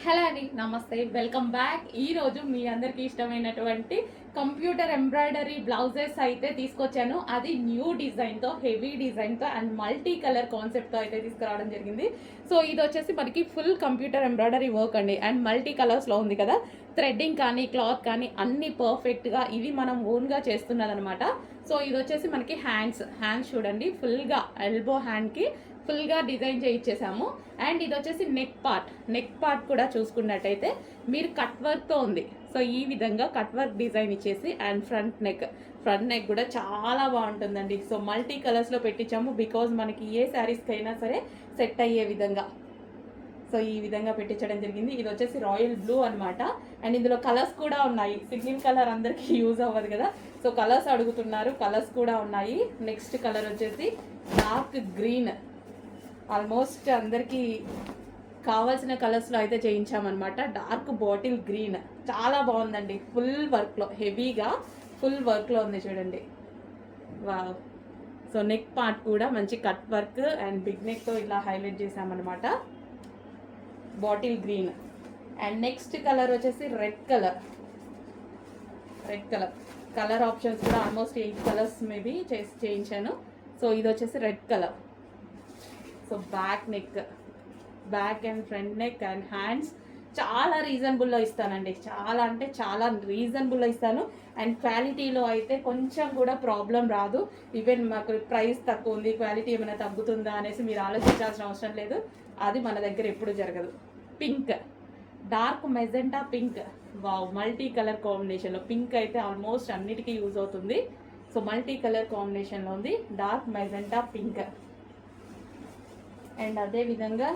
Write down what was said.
Hello అండి, నమస్తే, welcome back. ఈరోజు మీ అందరికీ ఇష్టమైనటువంటి కంప్యూటర్ ఎంబ్రాయిడరీ బ్లౌజెస్ అయితే తీసుకొచ్చాను. అది న్యూ డిజైన్తో, హెవీ డిజైన్తో అండ్ మల్టీ కలర్ కాన్సెప్ట్తో అయితే తీసుకురావడం జరిగింది. సో ఇది వచ్చేసి మనకి ఫుల్ కంప్యూటర్ ఎంబ్రాయిడరీ వర్క్ అండి అండ్ మల్టీ కలర్స్లో ఉంది కదా. థ్రెడ్డింగ్ కానీ క్లాత్ కానీ అన్నీ పర్ఫెక్ట్గా ఇవి మనం ఓన్గా చేస్తున్నదనమాట. సో ఇది వచ్చేసి మనకి హ్యాండ్స్ చూడండి, ఫుల్గా ఎల్బో హ్యాండ్కి ఫుల్గా డిజైన్ చేయించేసాము. అండ్ ఇది వచ్చేసి నెక్ పార్ట్ కూడా చూసుకున్నట్టయితే మీరు కట్ వర్క్తో ఉంది. సో ఈ విధంగా కట్ వర్క్ డిజైన్ ఇచ్చేసి అండ్ ఫ్రంట్ నెక్ కూడా చాలా బాగుంటుందండి. సో మల్టీ కలర్స్లో పెట్టించాము బికాజ్ మనకి ఏ శారీస్కి అయినా సరే సెట్ అయ్యే విధంగా. సో ఈ విధంగా పెట్టించడం జరిగింది. ఇది వచ్చేసి రాయల్ బ్లూ అనమాట. అండ్ ఇందులో కలర్స్ కూడా ఉన్నాయి. సింగిల్ కలర్ అందరికీ యూజ్ అవ్వదు కదా, సో కలర్స్ అడుగుతున్నారు, కలర్స్ కూడా ఉన్నాయి. నెక్స్ట్ కలర్ వచ్చేసి డార్క్ గ్రీన్. ఆల్మోస్ట్ అందరికీ కావాల్సిన కలర్స్లో అయితే చేయించామన్నమాట. డార్క్ బాటిల్ గ్రీన్ చాలా బాగుందండి. ఫుల్ వర్క్లో, హెవీగా ఫుల్ వర్క్లో ఉంది చూడండి. వావ్. సో నెక్ పార్ట్ కూడా మంచి కట్ వర్క్ అండ్ బిగ్ నెక్తో ఇలా హైలైట్ చేసామన్నమాట. Bottle green. And next colour వచ్చేసి రెడ్ కలర్ ఆప్షన్స్ కూడా ఆల్మోస్ట్ 8 కలర్స్ మేబీ చేయించాను. సో ఇది వచ్చేసి red colour. So back and front neck and hands చాలా రీజనబుల్లో ఇస్తానండి. చాలా అంటే చాలా రీజనబుల్లో ఇస్తాను. అండ్ క్వాలిటీలో అయితే కొంచెం కూడా ప్రాబ్లం రాదు. ఈవెన్ మాకు ప్రైస్ తక్కువ ఉంది, క్వాలిటీ ఏమైనా తగ్గుతుందా అనేసి మీరు ఆలోచించాల్సిన అవసరం లేదు. అది మన దగ్గర ఎప్పుడు జరగదు. Pink, dark magenta pink. Wow, multi colour కాంబినేషన్లో పింక్ అయితే ఆల్మోస్ట్ అన్నిటికీ యూజ్ అవుతుంది. సో మల్టీ కలర్ కాంబినేషన్లో ఉంది డార్క్ మెజెంటా పింక్. అండ్ అదేవిధంగా